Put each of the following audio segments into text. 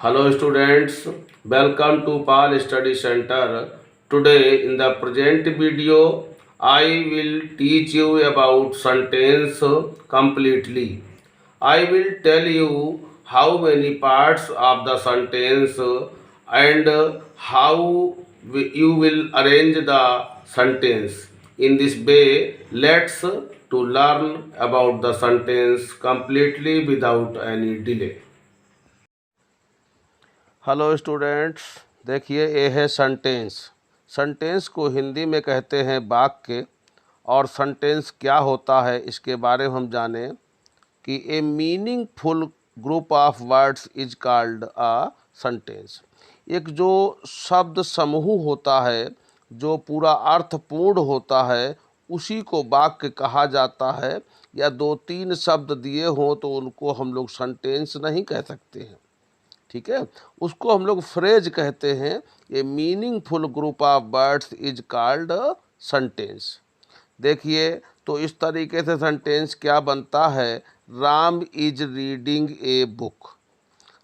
Hello students, welcome to PAL Study Center. Today in the present video, I will teach you about sentence completely. I will tell you how many parts of the sentence and how you will arrange the sentence. In this way, let's to learn about the sentence completely without any delay. Hello students, देखिए ये है sentence. Sentence को हिंदी में कहते हैं वाक्य। और sentence क्या होता है इसके बारे में हम जानें कि ए meaningful group of words is called a sentence. एक जो शब्द समूह होता है, जो पूरा अर्थपूर्ण होता है, उसी को वाक्य कहा जाता है। या दो तीन शब्द दिए हों तो उनको हम लोग सेंटेंस नहीं कह सकते हैं, ठीक है। उसको हम लोग फ्रेज कहते हैं। ये meaningful group of words is called sentence. देखिए तो इस तरीके से सेंटेंस क्या बनता है। Ram is reading a book.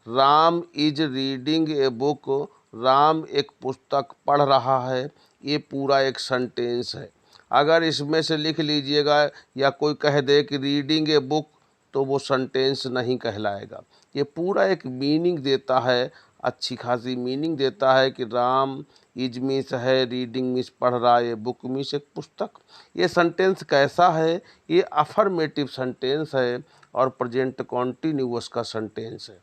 Ram is reading a book. Ram एक पुस्तक पढ़ रहा है। ये पूरा एक सेंटेंस है। अगर इसमें से लिख लीजिएगा या कोई कह दे कि रीडिंग ए बुक, तो वो सेंटेंस नहीं कहलाएगा। ये पूरा एक मीनिंग देता है, अच्छी खासी मीनिंग देता है कि राम इज मिस है, रीडिंग मिस पढ़ रहा है, बुक मिस एक पुस्तक। ये सेंटेंस कैसा है? ये अफर्मेटिव सेंटेंस है और प्रेजेंट कॉन्टिन्यूअस का सेंटेंस है,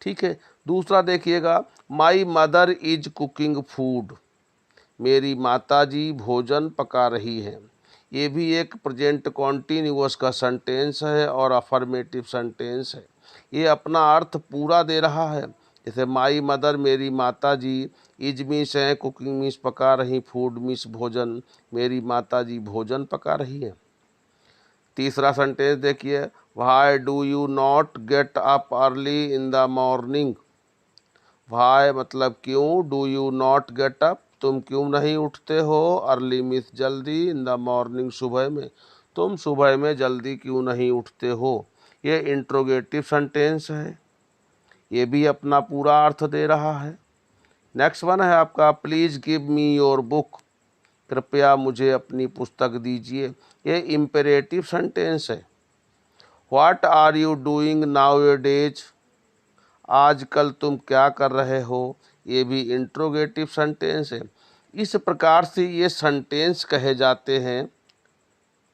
ठीक है। दूसरा देखिएगा, my mother is cooking food. मेरी माताजी भोजन पका रही हैं। ये भी एक प्रेजेंट कॉन्टिन्यूअस का सेंटेंस है और अफर्मेटिव सेंटेंस है। ये अपना अर्थ पूरा दे रहा है। जैसे माई मदर मेरी माताजी, इज मीन्स है कुकिंग मीन्स पका रही, फूड मीन्स भोजन, मेरी माताजी भोजन पका रही है। तीसरा सेंटेंस देखिए, why do you not get up early in the morning. Why मतलब क्यों, do you not get up तुम क्यों नहीं उठते हो, अर्ली मीन्स जल्दी, इन द मॉर्निंग सुबह में, तुम सुबह में जल्दी क्यों नहीं उठते हो। ये इंट्रोगेटिव सेंटेंस है। ये भी अपना पूरा अर्थ दे रहा है। नेक्स्ट वन है आपका, please give me your book. कृपया मुझे अपनी पुस्तक दीजिए। ये इम्पेरेटिव सेंटेंस है। What are you doing nowadays. आजकल तुम क्या कर रहे हो। ये भी इंट्रोगेटिव सेंटेंस है। इस प्रकार से ये सेंटेंस कहे जाते हैं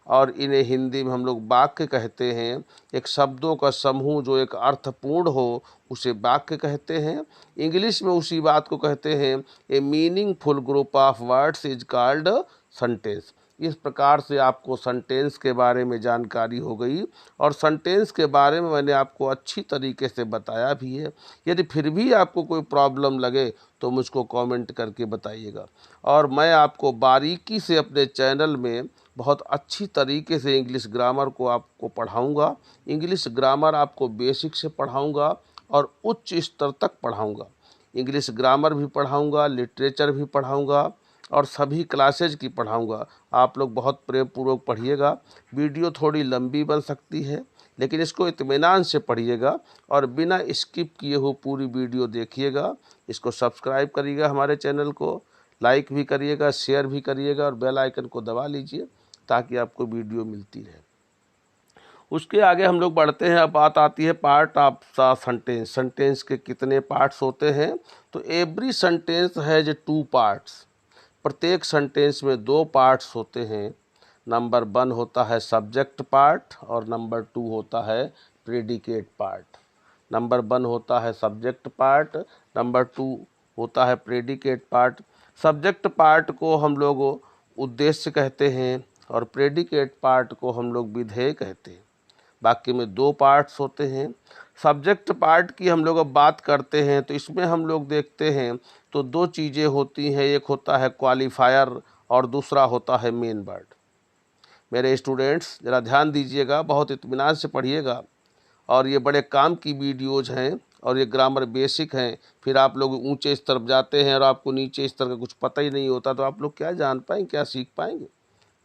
और इन्हें हिंदी में हम लोग वाक्य कहते हैं। एक शब्दों का समूह जो एक अर्थपूर्ण हो उसे वाक्य कहते हैं। इंग्लिश में उसी बात को कहते हैं, ए meaningful group of words is called sentence. इस प्रकार से आपको सेंटेंस के बारे में जानकारी हो गई और सेंटेंस के बारे में मैंने आपको अच्छी तरीके से बताया भी है। यदि फिर भी आपको कोई प्रॉब्लम लगे तो मुझको कमेंट करके बताइएगा और मैं आपको बारीकी से अपने चैनल में बहुत अच्छी तरीके से इंग्लिश ग्रामर को आपको पढ़ाऊँगा। इंग्लिश ग्रामर आपको बेसिक से पढ़ाऊँगा और उच्च स्तर तक पढ़ाऊँगा। इंग्लिश ग्रामर भी पढ़ाऊँगा, लिटरेचर भी पढ़ाऊँगा और सभी क्लासेज की पढ़ाऊँगा। आप लोग बहुत प्रेमपूर्वक पढ़िएगा। वीडियो थोड़ी लंबी बन सकती है, लेकिन इसको इत्मीनान से पढ़िएगा और बिना स्किप किए हुए पूरी वीडियो देखिएगा। इसको सब्सक्राइब करिएगा, हमारे चैनल को लाइक भी करिएगा, शेयर भी करिएगा और बेल आइकन को दबा लीजिए ताकि आपको वीडियो मिलती रहे। उसके आगे हम लोग बढ़ते हैं। अब बात आती है part of the sentence. Sentence के कितने पार्ट्स होते हैं? तो every sentence has two parts. प्रत्येक सेंटेंस में दो पार्ट्स होते हैं। नंबर 1 होता है सब्जेक्ट पार्ट और नंबर 2 होता है प्रेडिकेट पार्ट। नंबर 1 होता है सब्जेक्ट पार्ट, नंबर 2 होता है प्रेडिकेट पार्ट। सब्जेक्ट पार्ट को हम लोग उद्देश्य कहते हैं और प्रेडिकेट पार्ट को हम लोग विधेय कहते हैं। वाक्य में दो पार्ट्स होते हैं। सब्जेक्ट पार्ट की हम लोग अब बात करते हैं तो इसमें हम लोग देखते हैं तो दो चीज़ें होती हैं, एक होता है क्वालिफायर और दूसरा होता है मेन वर्ड। मेरे स्टूडेंट्स ज़रा ध्यान दीजिएगा, बहुत इत्मीनान से पढ़िएगा और ये बड़े काम की वीडियोज़ हैं और ये ग्रामर बेसिक हैं। फिर आप लोग ऊंचे स्तर पर जाते हैं और आपको नीचे स्तर का कुछ पता ही नहीं होता तो आप लोग क्या जान पाएंगे, क्या सीख पाएंगे,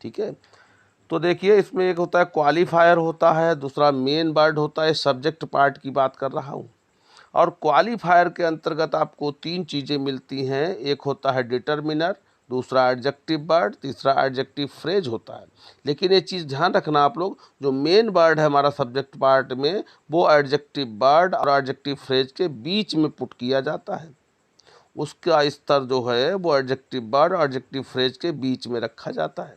ठीक है। तो देखिए इसमें एक होता है क्वालिफायर होता है, दूसरा मेन वर्ड होता है। सब्जेक्ट पार्ट की बात कर रहा हूँ। और क्वालिफायर के अंतर्गत आपको 3 चीज़ें मिलती हैं, एक होता है डिटरमिनर, दूसरा एडजेक्टिव वर्ड, तीसरा एडजेक्टिव फ्रेज होता है। लेकिन ये चीज़ ध्यान रखना आप लोग, जो मेन वर्ड है हमारा सब्जेक्ट पार्ट में, वो एडजेक्टिव वर्ड और एडजेक्टिव फ्रेज के बीच में पुट किया जाता है। उसका स्तर जो है वो एडजेक्टिव वर्ड और एडजेक्टिव फ्रेज के बीच में रखा जाता है।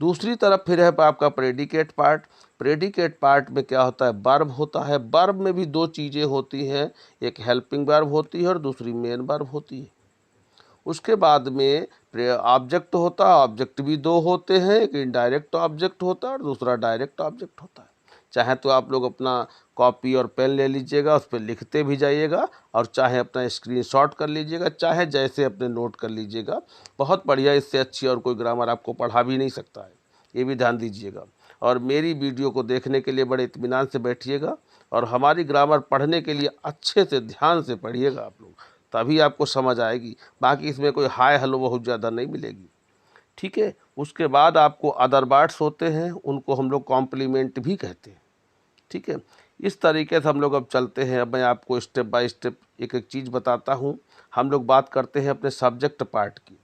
दूसरी तरफ फिर है आपका प्रेडिकेट पार्ट। प्रेडिकेट पार्ट में क्या होता है, वर्ब होता है। वर्ब में भी 2 चीज़ें होती हैं, एक हेल्पिंग वर्ब होती है और दूसरी मेन वर्ब होती है। उसके बाद में ऑब्जेक्ट होता है, ऑब्जेक्ट भी 2 होते हैं, एक इनडायरेक्ट ऑब्जेक्ट होता है और दूसरा डायरेक्ट ऑब्जेक्ट होता है। चाहे तो आप लोग अपना कॉपी और पेन ले लीजिएगा, उस पर लिखते भी जाइएगा, और चाहे अपना स्क्रीनशॉट कर लीजिएगा, चाहे जैसे अपने नोट कर लीजिएगा। बहुत बढ़िया, इससे अच्छी और कोई ग्रामर आपको पढ़ा भी नहीं सकता है, ये भी ध्यान दीजिएगा। और मेरी वीडियो को देखने के लिए बड़े इत्मीनान से बैठिएगा, और हमारी ग्रामर पढ़ने के लिए अच्छे से ध्यान से पढ़िएगा आप लोग, तभी आपको समझ आएगी। बाकी इसमें कोई हाय हेलो बहुत ज़्यादा नहीं मिलेगी, ठीक है। उसके बाद आपको अदर वर्ड्स होते हैं, उनको हम लोग कॉम्प्लीमेंट भी कहते हैं, ठीक है। इस तरीके से हम लोग अब चलते हैं। अब मैं आपको स्टेप बाय स्टेप एक एक चीज़ बताता हूँ। हम लोग बात करते हैं अपने सब्जेक्ट पार्ट की।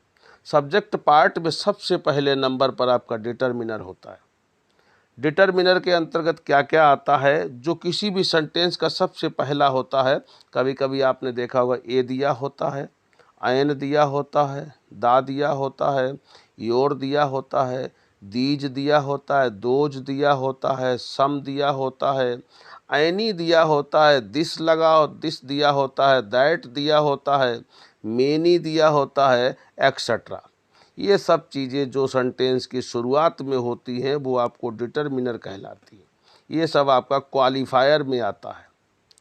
सब्जेक्ट पार्ट में सबसे पहले नंबर पर आपका डिटरमिनर होता है। डिटरमिनर के अंतर्गत क्या क्या आता है, जो किसी भी सेंटेंस का सबसे पहला होता है। कभी कभी आपने देखा होगा ए दिया होता है, एन दिया होता है, दा दिया होता है, योर दिया होता है, दीज दिया होता है, दोज दिया होता है, सम दिया होता है, एनी दिया होता है, दिस लगा दिस दिया होता है, दैट दिया होता है, मेनी दिया होता है, एक्सेट्रा। ये सब चीज़ें जो सेंटेंस की शुरुआत में होती हैं वो आपको डिटरमिनर कहलाती है। ये सब आपका क्वालिफायर में आता है,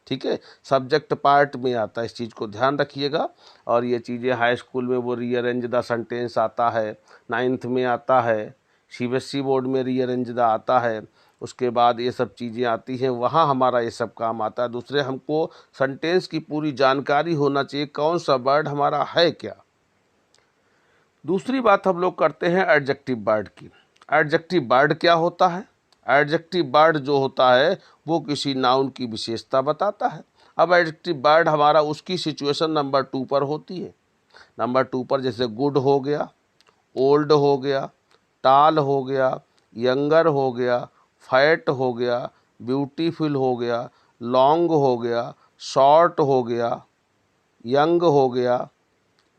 ठीक है, सब्जेक्ट पार्ट में आता है। इस चीज़ को ध्यान रखिएगा। और ये चीज़ें हाई स्कूल में वो रीअरेंज द सेंटेंस आता है, 9th में आता है, सीबीएसई बोर्ड में रीअरेंज द आता है। उसके बाद ये सब चीज़ें आती हैं, वहाँ हमारा ये सब काम आता है। दूसरे, हमको सेंटेंस की पूरी जानकारी होना चाहिए, कौन सा वर्ड हमारा है क्या। दूसरी बात हम लोग करते हैं एडजेक्टिव वर्ड की। एडजेक्टिव वर्ड क्या होता है? एडजेक्टिव वर्ड जो होता है वो किसी नाउन की विशेषता बताता है। अब एडजेक्टिव वर्ड हमारा उसकी सिचुएशन नंबर 2 पर होती है। नंबर 2 पर जैसे गुड हो गया, ओल्ड हो गया, टाल हो गया, यंगर हो गया, फैट हो गया, ब्यूटीफुल हो गया, लॉन्ग हो गया, शॉर्ट हो गया, यंग हो गया,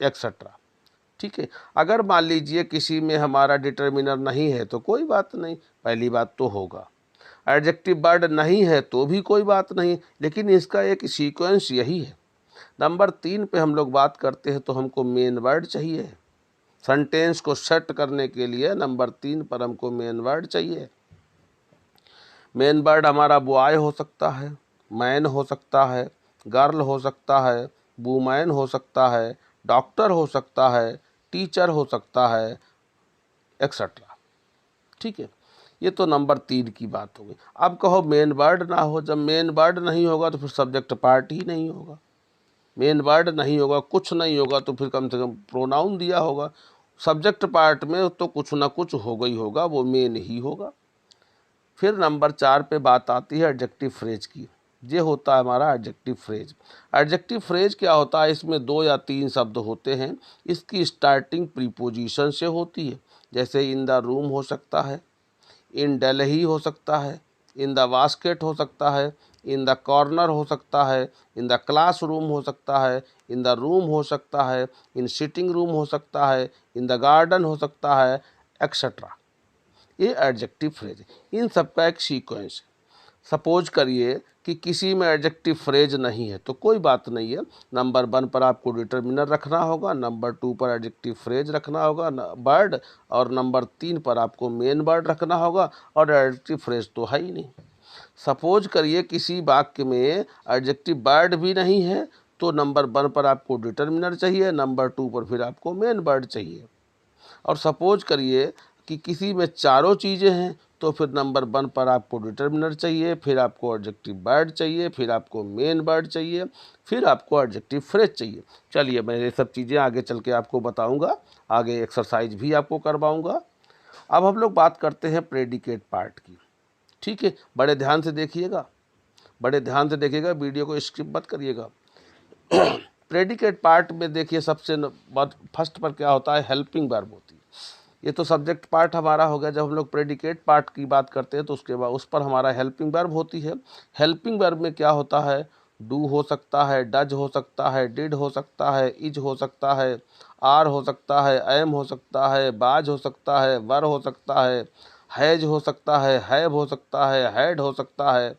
एक्सेट्रा, ठीक है। अगर मान लीजिए किसी में हमारा डिटरमिनर नहीं है तो कोई बात नहीं, पहली बात तो होगा। एडजेक्टिव वर्ड नहीं है तो भी कोई बात नहीं, लेकिन इसका एक सीक्वेंस यही है। नंबर 3 पे हम लोग बात करते हैं तो हमको मेन वर्ड चाहिए। सेंटेंस को सेट करने के लिए नंबर 3 पर हमको मेन वर्ड चाहिए। मेन वर्ड हमारा बॉय हो सकता है, मैन हो सकता है, गर्ल हो सकता है, वुमैन हो सकता है, डॉक्टर हो सकता है, टीचर हो सकता है, एक्सेट्रा, ठीक है। ये तो नंबर 3 की बात हो गई। अब कहो मेन वर्ड ना हो, जब मेन वर्ड नहीं होगा तो फिर सब्जेक्ट पार्ट ही नहीं होगा। मेन वर्ड नहीं होगा, कुछ नहीं होगा, तो फिर कम से कम प्रोनाउन दिया होगा। सब्जेक्ट पार्ट में तो कुछ ना कुछ होगा ही होगा, वो मेन ही होगा। फिर नंबर 4 पे बात आती है एडजेक्टिव फ्रेज की। ये होता है हमारा एडजेक्टिव फ्रेज। एडजेक्टिव फ्रेज क्या होता है, इसमें 2 या 3 शब्द होते हैं। इसकी स्टार्टिंग प्रीपोजिशन से होती है। जैसे इन द रूम हो सकता है, इन दिल्ली हो सकता है, इन द बास्केट हो सकता है, इन द कॉर्नर हो सकता है, इन द क्लास रूम हो सकता है, इन द रूम हो सकता है, इन सिटिंग रूम हो सकता है, इन द गार्डन हो सकता है, एक्सेट्रा। ये एडजेक्टिव फ्रेज है। इन सब का एक सीक्वेंस है। सपोज करिए कि किसी में एडजेक्टिव फ्रेज नहीं है तो कोई बात नहीं है। नंबर 1 पर आपको डिटरमिनर रखना होगा, नंबर 2 पर एडजेक्टिव फ्रेज रखना होगा वर्ड, और नंबर 3 पर आपको मेन वर्ड रखना होगा, और एडजेक्टिव फ्रेज तो है ही नहीं। सपोज करिए किसी वाक्य में एडजेक्टिव वर्ड भी नहीं है तो नंबर 1 पर आपको डिटरमिनर चाहिए, नंबर 2 पर फिर आपको मेन वर्ड चाहिए। और सपोज करिए कि किसी में चारों चीज़ें हैं तो फिर नंबर 1 पर आपको डिटरमिनर चाहिए, फिर आपको एडजेक्टिव वर्ड चाहिए, फिर आपको मेन वर्ड चाहिए, फिर आपको एडजेक्टिव फ्रेज चाहिए। चलिए मैं ये सब चीज़ें आगे चल के आपको बताऊंगा, आगे एक्सरसाइज भी आपको करवाऊंगा। अब हम लोग बात करते हैं प्रेडिकेट पार्ट की, ठीक है। बड़े ध्यान से देखिएगा। बड़े ध्यान से देखिएगा, वीडियो को स्किप मत करिएगा। प्रेडिकेट पार्ट में देखिए सबसे फर्स्ट पर क्या होता है, हेल्पिंग वर्ब होती है। ये तो सब्जेक्ट पार्ट हमारा हो गया। जब हम लोग प्रेडिकेट पार्ट की बात करते हैं तो उसके बाद उस पर हमारा हेल्पिंग वर्ब होती है। हेल्पिंग वर्ब में क्या होता है, डू हो सकता है, डज हो सकता है, डिड हो सकता है, इज हो सकता है, आर हो सकता है, एम हो सकता है, बाज हो सकता है, वर हो सकता है, हैज हो सकता है, हैव हो सकता है, हैड हो सकता है,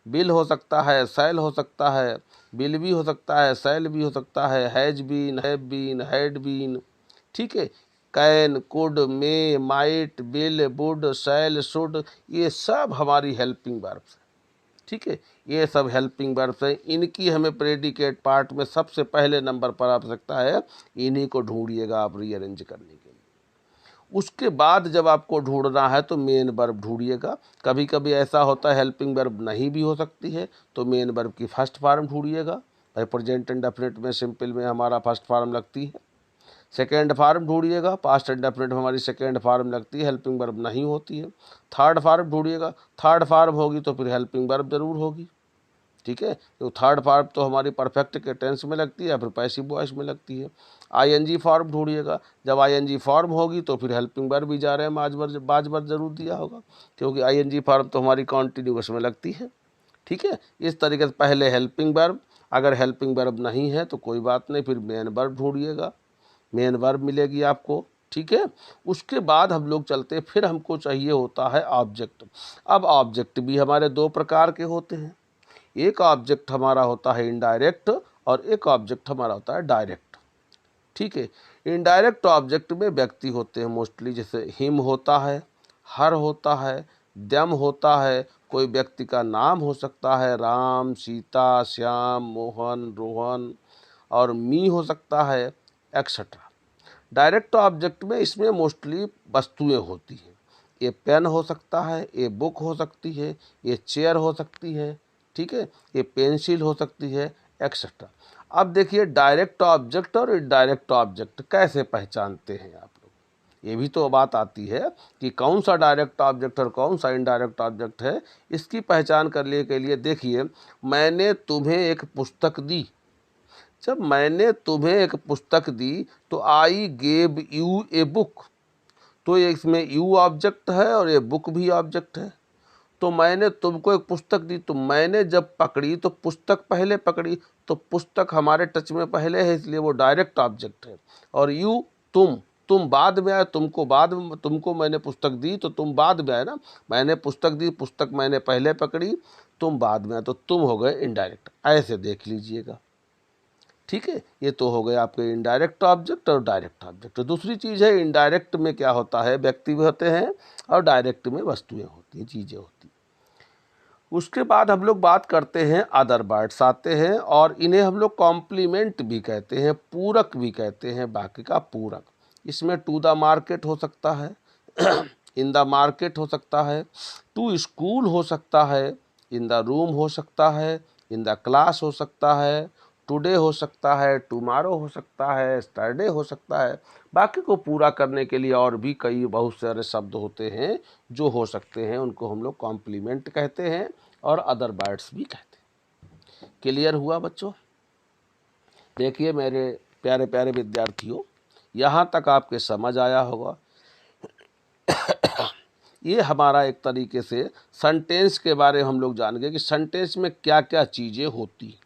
बिल हो सकता है, सैल हो सकता है, बिल भी हो सकता है, सैल भी हो सकता है, has been, have been, had been. ठीक है, can, could, may, might, will, would, shall, should, ये सब हमारी हेल्पिंग वर्ब्स हैं। ठीक है, ये सब हेल्पिंग वर्ब्स हैं। इनकी हमें प्रेडिकेट पार्ट में सबसे पहले नंबर पर आवश्यकता है, इन्हीं को ढूंढिएगा आप रीअरेंज करने के लिए। उसके बाद जब आपको ढूंढना है तो मेन वर्ब ढूंढिएगा। कभी कभी ऐसा होता है हेल्पिंग वर्ब नहीं भी हो सकती है, तो मेन वर्ब की फर्स्ट फॉर्म ढूंढिएगा। भाई प्रेजेंट इंडेफिनिट में, सिंपल में हमारा फर्स्ट फॉर्म लगती है। सेकेंड फॉर्म ढूंढिएगा, पास्ट इंडेफिनिट में हमारी सेकेंड फॉर्म लगती है, हेल्पिंग वर्ब नहीं होती है। थर्ड फॉर्म ढूंढिएगा, थर्ड फॉर्म होगी तो फिर हेल्पिंग वर्ब जरूर होगी। ठीक है, तो थर्ड फॉर्म तो हमारी परफेक्ट के टेंस में लगती है या फिर पैसिव वॉइस में लगती है। आईएनजी फॉर्म ढूंढिएगा, जब आईएनजी फॉर्म होगी तो फिर हेल्पिंग वर्ब भी जा रहे हैं बाज वर्ब जरूर दिया होगा, क्योंकि आईएनजी फॉर्म तो हमारी कॉन्टिन्यूअस में लगती है। ठीक है, इस तरीके से पहले हेल्पिंग वर्ब, अगर हेल्पिंग वर्ब नहीं है तो कोई बात नहीं, फिर मेन वर्ब ढूंढिएगा, मेन वर्ब मिलेगी आपको। ठीक है, उसके बाद हम लोग चलते, फिर हमको चाहिए होता है ऑब्जेक्ट। अब ऑब्जेक्ट भी हमारे दो प्रकार के होते हैं। एक ऑब्जेक्ट हमारा होता है इनडायरेक्ट और एक ऑब्जेक्ट हमारा होता है डायरेक्ट। ठीक है, इनडायरेक्ट ऑब्जेक्ट में व्यक्ति होते हैं मोस्टली, जैसे हिम होता है, हर होता है, दम होता है, कोई व्यक्ति का नाम हो सकता है, राम, सीता, श्याम, मोहन, रोहन, और मी हो सकता है, एक्सेट्रा। डायरेक्ट ऑब्जेक्ट में इसमें मोस्टली वस्तुएं होती हैं। ये पेन हो सकता है, ये बुक हो सकती है, ये चेयर हो सकती है, ठीक है, ये पेंसिल हो सकती है, एक्सेट्रा। अब देखिए डायरेक्ट ऑब्जेक्ट और इनडायरेक्ट ऑब्जेक्ट कैसे पहचानते हैं आप लोग, ये भी तो बात आती है कि कौन सा डायरेक्ट ऑब्जेक्ट और कौन सा इनडायरेक्ट ऑब्जेक्ट है। इसकी पहचान करने के लिए देखिए, मैंने तुम्हें एक पुस्तक दी। जब मैंने तुम्हें एक पुस्तक दी तो I gave U a book, तो ये इसमें यू ऑब्जेक्ट है और ये बुक भी ऑब्जेक्ट है। तो मैंने तुमको एक पुस्तक दी, तो मैंने जब पकड़ी तो पुस्तक पहले पकड़ी, तो पुस्तक हमारे टच में पहले है, इसलिए वो डायरेक्ट ऑब्जेक्ट है। और यू, तुम बाद में आए, तुमको बाद में, तुमको मैंने पुस्तक दी तो तुम बाद में आए ना, मैंने पुस्तक दी, पुस्तक मैंने पहले पकड़ी, तुम बाद में आए, तो तुम हो गए इनडायरेक्ट। ऐसे देख लीजिएगा। ठीक है, ये तो हो गए आपके इनडायरेक्ट ऑब्जेक्ट और डायरेक्ट ऑब्जेक्ट। दूसरी चीज़ है, इनडायरेक्ट में क्या होता है, व्यक्ति भी होते हैं और डायरेक्ट में वस्तुएं होती हैं, चीज़ें होती हैं। उसके बाद हम लोग बात करते हैं अदर वर्ड्स आते हैं, और इन्हें हम लोग कॉम्प्लीमेंट भी कहते हैं, पूरक भी कहते हैं, बाकी का पूरक। इसमें टू द मार्केट हो सकता है, इन द मार्केट हो सकता है, टू स्कूल हो सकता है, इन द रूम हो सकता है, इन द क्लास हो सकता है, टुडे हो सकता है, टुमारो हो सकता है, सैटरडे हो सकता है। बाकी को पूरा करने के लिए और भी कई बहुत सारे शब्द होते हैं जो हो सकते हैं, उनको हम लोग कॉम्प्लीमेंट कहते हैं और अदर वर्ड्स भी कहते हैं। क्लियर हुआ बच्चों? देखिए मेरे प्यारे प्यारे विद्यार्थियों, यहाँ तक आपके समझ आया होगा। ये हमारा एक तरीके से सेंटेंस के बारे में हम लोग जान गए कि सेंटेंस में क्या क्या चीज़ें होती हैं।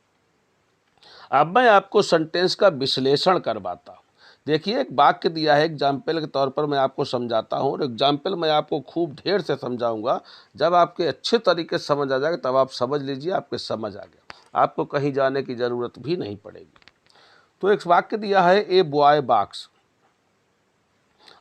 अब मैं आपको सेंटेंस का विश्लेषण करवाता हूँ। देखिए एक वाक्य दिया है, एग्जाम्पल के तौर पर मैं आपको समझाता हूँ, और एग्जाम्पल मैं आपको खूब ढेर से समझाऊंगा। जब आपके अच्छे तरीके से समझ आ जाएगा तब आप समझ लीजिए आपके समझ आ गया, आपको कहीं जाने की ज़रूरत भी नहीं पड़ेगी। तो एक वाक्य दिया है, ए बॉय बॉक्स।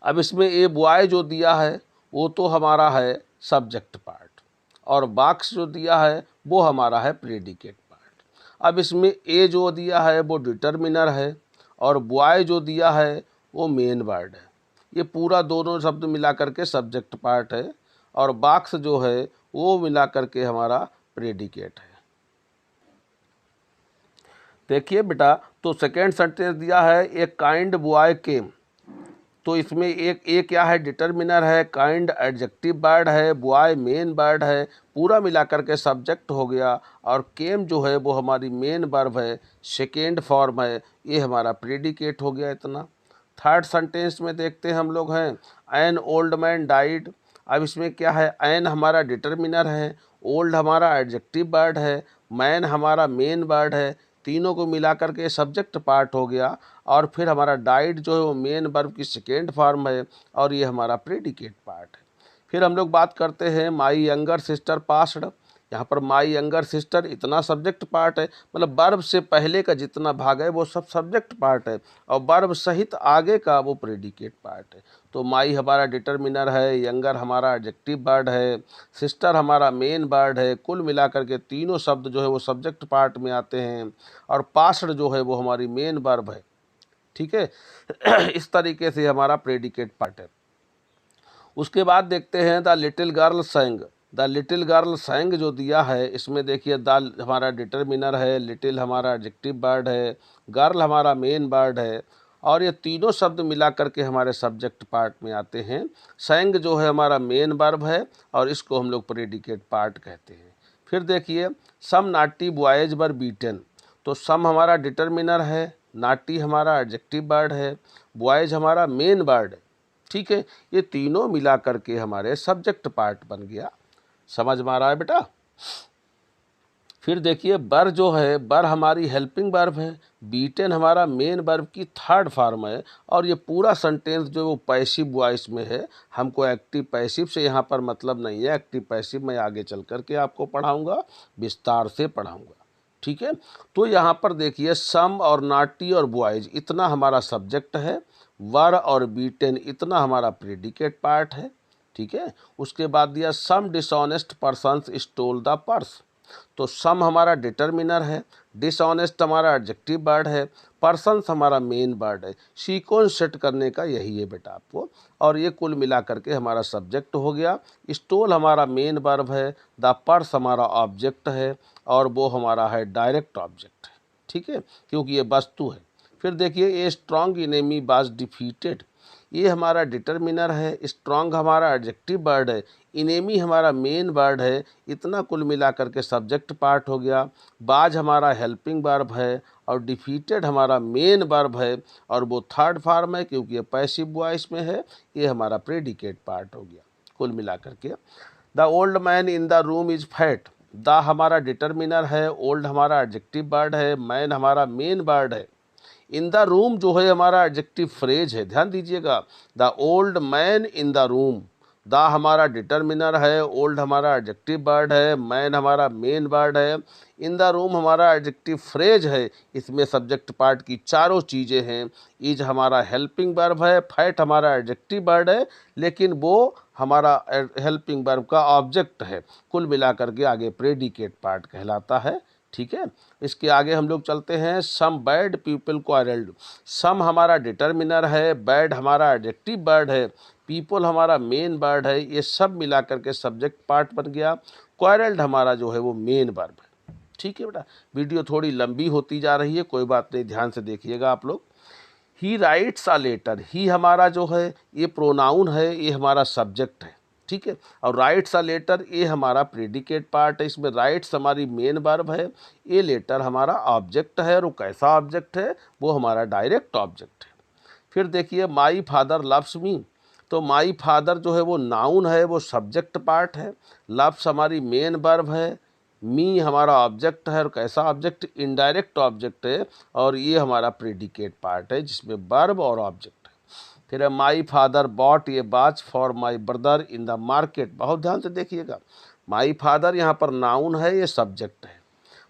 अब इसमें ए बॉय जो दिया है वो तो हमारा है सब्जेक्ट पार्ट, और बॉक्स जो दिया है वो हमारा है प्रेडिकेट पार्ट। अब इसमें ए जो दिया है वो डिटर्मिनर है, और बॉय जो दिया है वो मेन वर्ड है। ये पूरा दोनों शब्द मिला करके सब्जेक्ट पार्ट है, और बॉक्स जो है वो मिला करके हमारा प्रेडिकेट है। देखिए बेटा, तो सेकेंड सेंटेंस दिया है, ए काइंड बॉय केम। तो इसमें एक क्या है, डिटर्मिनर है, काइंड एडजेक्टिव वर्ड है, बॉय मेन वर्ड है, पूरा मिलाकर के सब्जेक्ट हो गया, और केम जो है वो हमारी मेन वर्ब है, सेकेंड फॉर्म है, ये हमारा प्रेडिकेट हो गया इतना। थर्ड सेंटेंस में देखते हैं हम लोग हैं, एन ओल्ड मैन डाइड। अब इसमें क्या है, एन हमारा डिटर्मिनर है, ओल्ड हमारा एडजेक्टिव वर्ड है, मैन हमारा मेन वर्ड है, तीनों को मिला करके सब्जेक्ट पार्ट हो गया, और फिर हमारा डाइड जो है वो मेन वर्ब की सेकेंड फॉर्म है, और ये हमारा प्रेडिकेट पार्ट है। फिर हम लोग बात करते हैं माई यंगर सिस्टर पास्ड। यहाँ पर माई यंगर सिस्टर इतना सब्जेक्ट पार्ट है, मतलब वर्ब से पहले का जितना भाग है वो सब सब्जेक्ट पार्ट है, और वर्ब सहित आगे का वो प्रेडिकेट पार्ट है। तो माई हमारा डिटर्मिनर है, यंगर हमारा एडजेक्टिव वर्ड है, सिस्टर हमारा मेन वर्ड है, कुल मिलाकर के तीनों शब्द जो है वो सब्जेक्ट पार्ट में आते हैं, और पास्ड जो है वो हमारी मेन वर्ब है। ठीक है इस तरीके से हमारा प्रेडिकेट पार्ट है। उसके बाद देखते हैं the little girl sang. The little girl sang जो दिया है, इसमें देखिए द हमारा डिटर्मिनर है, लिटिल हमारा एडजेक्टिव वर्ड है, गर्ल हमारा मेन वर्ड है, और ये तीनों शब्द मिला करके हमारे सब्जेक्ट पार्ट में आते हैं। सेंग जो है हमारा मेन वर्ब है, और इसको हम लोग प्रेडिकेट पार्ट कहते हैं। फिर देखिए सम नाटी बॉयज वर बीटन। तो सम हमारा डिटर्मिनर है, नाटी हमारा एडजेक्टिव वर्ड है, बॉयज हमारा मेन वर्ड है। ठीक है, ये तीनों मिला करके हमारे सब्जेक्ट पार्ट बन गया। समझ में आ रहा है बेटा? फिर देखिए बर जो है, बर हमारी हेल्पिंग वर्ब है, बीटेन हमारा मेन वर्ब की थर्ड फॉर्म है, और ये पूरा सेंटेंस जो वो पैसिव वॉइस में है। हमको एक्टिव पैसिव से यहाँ पर मतलब नहीं है, एक्टिव पैसिव मैं आगे चल करके आपको पढ़ाऊँगा, विस्तार से पढ़ाऊँगा। ठीक है, तो यहाँ पर देखिए सम और नाटी और बॉयज इतना हमारा सब्जेक्ट है, वर और बीटेन इतना हमारा प्रेडिकेट पार्ट है। ठीक है, उसके बाद दिया some dishonest persons stole the purse. तो सम हमारा डिटर्मिनर है, डिसऑनेस्ट हमारा एडजेक्टिव वर्ड है, पर्सन्स हमारा मेन वर्ड है। सीक्वेंस सेट करने का यही है बेटा आपको, और ये कुल मिला करके हमारा सब्जेक्ट हो गया। स्टोल हमारा मेन वर्ब है, द पर्स हमारा ऑब्जेक्ट है, और वो हमारा है डायरेक्ट ऑब्जेक्ट है। ठीक है, क्योंकि ये वस्तु है। फिर देखिए a strong enemy was defeated. ये हमारा डिटर्मिनर है, स्ट्रॉन्ग हमारा एडजेक्टिव वर्ड है, इनेमी हमारा मेन वर्ड है, इतना कुल मिला करके सब्जेक्ट पार्ट हो गया। बाज हमारा हेल्पिंग वर्ब है, और डिफीटेड हमारा मेन वर्ब है, और वो थर्ड फॉर्म है क्योंकि ये पैसिव वॉइस में है। ये हमारा प्रेडिकेट पार्ट हो गया कुल मिला करके। The old man in the room is fat. The हमारा डिटर्मिनर है, ओल्ड हमारा एडजेक्टिव वर्ड है, मैन हमारा मेन वर्ड है। इन द रूम जो है हमारा एडजेक्टिव फ्रेज है, ध्यान दीजिएगा। The old man in the room, the हमारा डिटर्मिनर है, ओल्ड हमारा एडजेक्टिव वर्ड है, मैन हमारा मेन वर्ड है, इन द रूम हमारा एडजेक्टिव फ्रेज है। इसमें सब्जेक्ट पार्ट की चारों चीज़ें हैं। इज हमारा हेल्पिंग वर्ब है, फैट हमारा एडजेक्टिव वर्ड है, लेकिन वो हमारा हेल्पिंग वर्ब का ऑब्जेक्ट है। कुल मिलाकर के आगे प्रेडिकेट पार्ट कहलाता है। ठीक है, इसके आगे हम लोग चलते हैं सम बैड पीपल क्वारल्ड। सम हमारा डिटर्मिनर है, बैड हमारा एडजेक्टिव वर्ड है, पीपल हमारा मेन वर्ड है, ये सब मिला करके सब्जेक्ट पार्ट बन गया। क्वारल्ड हमारा जो है वो मेन वर्ब है। ठीक है बेटा, वीडियो थोड़ी लंबी होती जा रही है, कोई बात नहीं, ध्यान से देखिएगा आप लोग। ही राइट्स अ लेटर, ही हमारा जो है ये प्रोनाउन है, ये हमारा सब्जेक्ट है। ठीक है, और राइट्स अ लेटर ये हमारा प्रेडिकेट पार्ट है। इसमें राइट्स हमारी मेन वर्ब है, ये लेटर हमारा ऑब्जेक्ट है, और वो कैसा ऑब्जेक्ट है, वो हमारा डायरेक्ट ऑब्जेक्ट है। फिर देखिए माई फादर लव्स मी। तो माई फादर जो है वो नाउन है, वो सब्जेक्ट पार्ट है, लव्स हमारी मेन वर्ब है, मी हमारा ऑब्जेक्ट है, और कैसा ऑब्जेक्ट, इनडायरेक्ट ऑब्जेक्ट है, और ये हमारा प्रेडिकेट पार्ट है जिसमें वर्ब और ऑब्जेक्ट है। फिर है माई फादर बॉट ये watch for my brother in the market. बहुत ध्यान से देखिएगा, माई फादर यहाँ पर नाउन है, ये सब्जेक्ट है,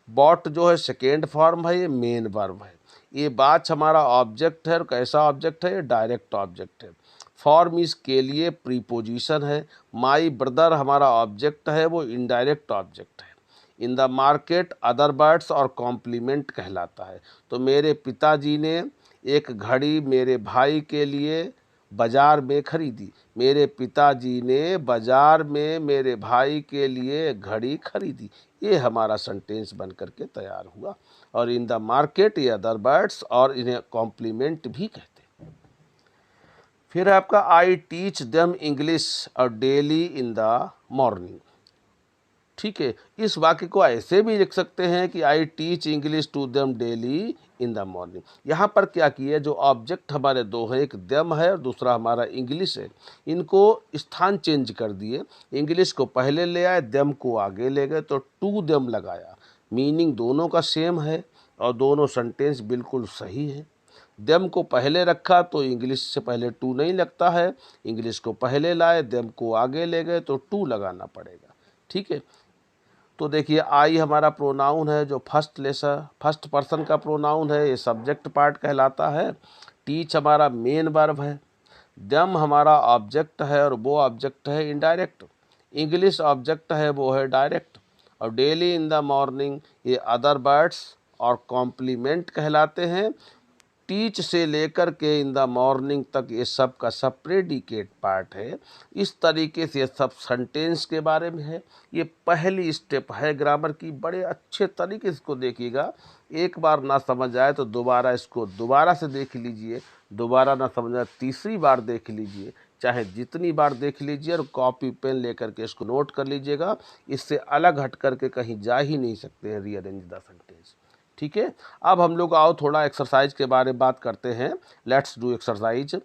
बॉट जो है सेकेंड फॉर्म है, ये मेन वर्ब है, ये वॉच हमारा ऑब्जेक्ट है, और कैसा ऑब्जेक्ट है, ये डायरेक्ट ऑब्जेक्ट है। फॉर्म इस के लिए प्रीपोजिशन है, माई ब्रदर हमारा ऑब्जेक्ट है, वो इनडायरेक्ट ऑब्जेक्ट है। In the market other words और कॉम्प्लीमेंट कहलाता है। तो मेरे पिताजी ने एक घड़ी मेरे भाई के लिए बाज़ार में खरीदी। मेरे पिताजी ने बाज़ार में मेरे भाई के लिए घड़ी खरीदी। ये हमारा सेंटेंस बन करके तैयार हुआ। और इन द मार्केट ये अदर वर्ड्स, और इन्हें कॉम्प्लीमेंट भी कहते हैं। फिर है आपका आई टीच देम इंग्लिश और डेली इन द मॉर्निंग। ठीक है, इस वाक्य को ऐसे भी लिख सकते हैं कि I teach English to them daily in the morning. यहाँ पर क्या किए, जो ऑब्जेक्ट हमारे दो है, एक देम है और दूसरा हमारा इंग्लिश है, इनको स्थान चेंज कर दिए। इंग्लिश को पहले ले आए, देम को आगे ले गए, तो टू देम लगाया। मीनिंग दोनों का सेम है और दोनों सेंटेंस बिल्कुल सही है। देम को पहले रखा तो इंग्लिश से पहले टू नहीं लगता है, इंग्लिश को पहले लाए, देम को आगे ले गए तो टू लगाना पड़ेगा। ठीक है, तो देखिए आई हमारा प्रोनाउन है जो फर्स्ट पर्सन का प्रोनाउन है, ये सब्जेक्ट पार्ट कहलाता है। टीच हमारा मेन वर्ब है। दम हमारा ऑब्जेक्ट है और वो ऑब्जेक्ट है इनडायरेक्ट। इंग्लिश ऑब्जेक्ट है, वो है डायरेक्ट। और डेली इन द मॉर्निंग ये अदर वर्ड्स और कॉम्प्लीमेंट कहलाते हैं। टीच से लेकर के इन द मॉर्निंग तक ये सब का सब प्रेडिकेट पार्ट है। इस तरीके से ये सब सेंटेंस के बारे में है। ये पहली स्टेप है ग्रामर की, बड़े अच्छे तरीके से इसको देखिएगा। एक बार ना समझ आए तो दोबारा इसको दोबारा से देख लीजिए, दोबारा ना समझ आए तीसरी बार देख लीजिए, चाहे जितनी बार देख लीजिए, और कॉपी पेन लेकर के इसको नोट कर लीजिएगा। इससे अलग हट करके कहीं जा ही नहीं सकते हैं रीअरेंज द सेंटेंस। ठीक है, अब हम लोग आओ थोड़ा एक्सरसाइज के बारे में बात करते हैं। Let's do exercise.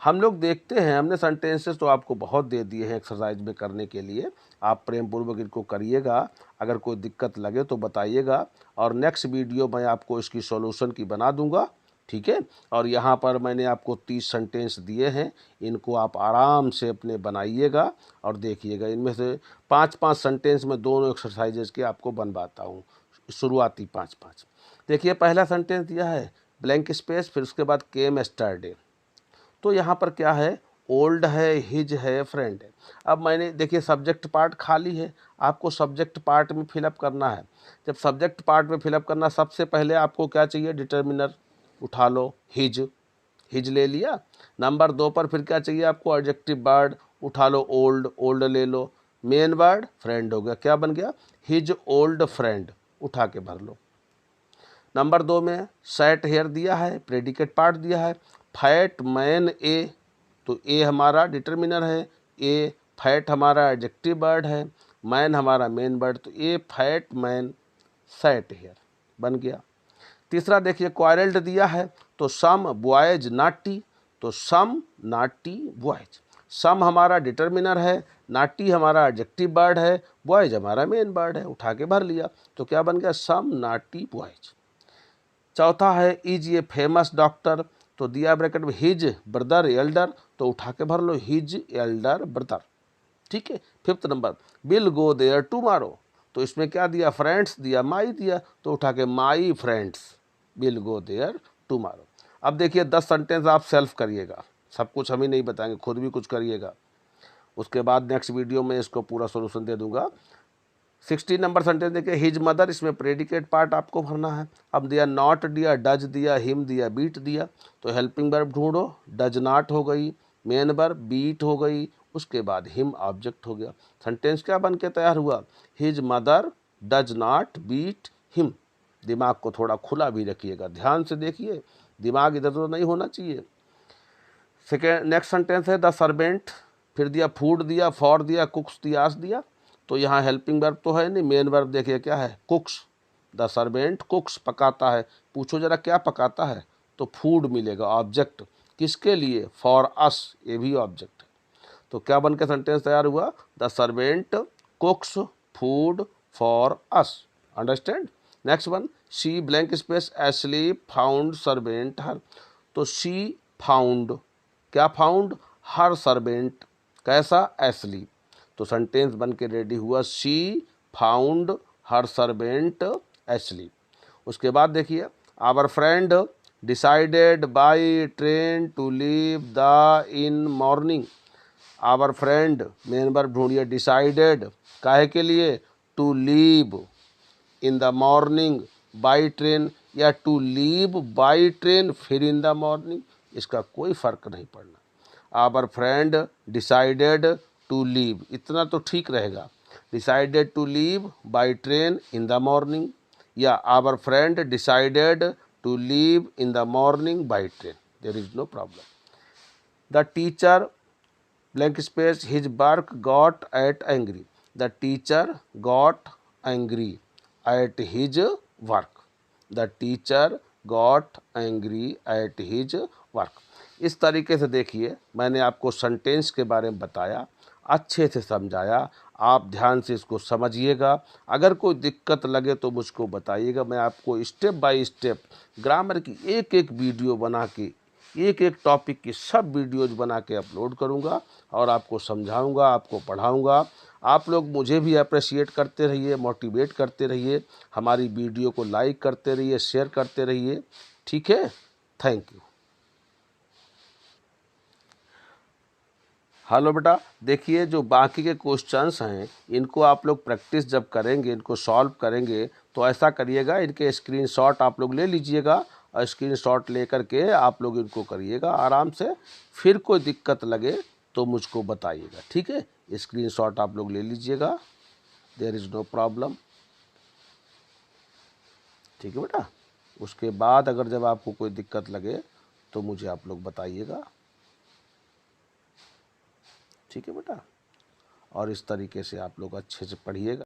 हम लोग देखते हैं, हमने सेंटेंसेस तो आपको बहुत दे दिए हैं एक्सरसाइज में करने के लिए। आप प्रेम पूर्वक इनको करिएगा, अगर कोई दिक्कत लगे तो बताइएगा, और नेक्स्ट वीडियो मैं आपको इसकी सॉल्यूशन की बना दूंगा। ठीक है, और यहाँ पर मैंने आपको 30 सेंटेंस दिए हैं, इनको आप आराम से अपने बनाइएगा और देखिएगा। इनमें से 5-5 सेंटेंस में दोनों एक्सरसाइजेज के आपको बनवाता हूँ, शुरुआती 5-5। देखिए पहला सेंटेंस दिया है ब्लैंक स्पेस, फिर उसके बाद केम एस्टरडे। तो यहाँ पर क्या है, ओल्ड है, हिज है, फ्रेंड है। अब मैंने देखिए सब्जेक्ट पार्ट खाली है, आपको सब्जेक्ट पार्ट में फिलअप करना है। जब सब्जेक्ट पार्ट में फिलअप करना, सबसे पहले आपको क्या चाहिए, डिटर्मिनर उठा लो, हिज, हिज ले लिया। नंबर 2 पर फिर क्या चाहिए आपको, एडजेक्टिव वर्ड उठा लो, ओल्ड, ओल्ड ले लो। मेन वर्ड फ्रेंड हो गया, क्या बन गया, हिज ओल्ड फ्रेंड, उठा के भर लो। नंबर 2 में सैट हेयर दिया है, प्रेडिकेट पार्ट दिया है। फैट मैन ए, तो ए हमारा डिटर्मिनर है, ए फैट हमारा एडजेक्टिव वर्ड है, मैन हमारा मेन वर्ड, तो ए फैट मैन सैट हेयर बन गया। तीसरा देखिए क्वारल्ड दिया है, तो सम बॉयज नाटी, तो सम नाटी बॉयज। सम हमारा डिटर्मिनर है, नाटी हमारा एडजेक्टिव वर्ड है, बॉयज हमारा मेन वर्ड है, उठा के भर लिया, तो क्या बन गया, सम नाटी बॉयज। चौथा है इज ये फेमस डॉक्टर, तो दिया ब्रैकेट में हिज ब्रदर एल्डर, तो उठा के भर लो, हिज एल्डर ब्रदर। ठीक है, 5th number will go there tomorrow, तो इसमें क्या दिया, फ्रेंड्स दिया, माई दिया, तो उठा के my friends will go there tomorrow. अब देखिए 10 सेंटेंस आप सेल्फ करिएगा, सब कुछ हम ही नहीं बताएंगे, खुद भी कुछ करिएगा। उसके बाद नेक्स्ट वीडियो में इसको पूरा सोल्यूशन दे दूंगा। 16 नंबर सेंटेंस देखिए हिज मदर, इसमें प्रेडिकेट पार्ट आपको भरना है। अब दिया नॉट दिया, डज दिया, हिम दिया, बीट दिया, तो हेल्पिंग वर्ब ढूंढो। डज नॉट हो गई, मेन वर्ब बीट हो गई, उसके बाद हिम ऑब्जेक्ट हो गया। सेंटेंस क्या बन के तैयार हुआ, his mother does not beat him. दिमाग को थोड़ा खुला भी रखिएगा, ध्यान से देखिए, दिमाग इधर उधर नहीं होना चाहिए। सेकेंड नेक्स्ट सेंटेंस है द सर्वेंट, फिर दिया फूड दिया, फॉर दिया, कुक्स दिया, आस दिया, तो यहाँ हेल्पिंग वर्ब तो है नहीं, मेन वर्ब देखिए क्या है, कुक्स। द सर्वेंट कुक्स, पकाता है। पूछो जरा क्या पकाता है, तो फूड मिलेगा, ऑब्जेक्ट किसके लिए, फॉर अस, ये भी ऑब्जेक्ट है। तो क्या बन के सेंटेंस तैयार हुआ, the servant कुक्स food for us. Understand. Next one, she blank space एस्ली फाउंड सर्वेंट हर, तो शी फाउंड, क्या फाउंड, हर सर्वेंट, कैसा, एस्ली, तो सेंटेंस बन के रेडी हुआ, शी फाउंड हर सर्वेंट एस्ली। उसके बाद देखिए our friend decided by train to leave the in morning. Our friend main verb ढूंढिए, डिसाइडेड काहे के लिए, to leave in the morning by train, या टू लीव बाई ट्रेन फिर इन द मॉर्निंग, इसका कोई फर्क नहीं पड़ना। Our friend decided to leave, इतना तो ठीक रहेगा, decided to leave by train in the morning, या our friend decided to leave in the morning by train, there is no problem. The teacher blank space his work got at angry. The teacher got angry at his work. The teacher got angry at his work. इस तरीके से देखिए, मैंने आपको sentence के बारे में बताया, अच्छे से समझाया। आप ध्यान से इसको समझिएगा। अगर कोई दिक्कत लगे तो मुझको बताइएगा। मैं आपको स्टेप बाय स्टेप ग्रामर की एक एक वीडियो बना के, एक एक टॉपिक की सब वीडियोज बना के अपलोड करूंगा और आपको समझाऊंगा, आपको पढ़ाऊंगा। आप लोग मुझे भी अप्रिशिएट करते रहिए, मोटिवेट करते रहिए, हमारी वीडियो को लाइक करते रहिए, शेयर करते रहिए। ठीक है, थैंक यू। हेलो बेटा, देखिए जो बाकी के क्वेश्चंस हैं इनको आप लोग प्रैक्टिस जब करेंगे, इनको सॉल्व करेंगे, तो ऐसा करिएगा, इनके स्क्रीनशॉट आप लोग ले लीजिएगा और स्क्रीनशॉट लेकर के आप लोग इनको करिएगा आराम से। फिर कोई दिक्कत लगे तो मुझको बताइएगा, ठीक है। स्क्रीनशॉट आप लोग ले लीजिएगा, देयर इज़ नो प्रॉब्लम, ठीक है बेटा। उसके बाद अगर जब आपको कोई दिक्कत लगे तो मुझे आप लोग बताइएगा, ठीक है बेटा। और इस तरीके से आप लोग अच्छे से पढ़िएगा।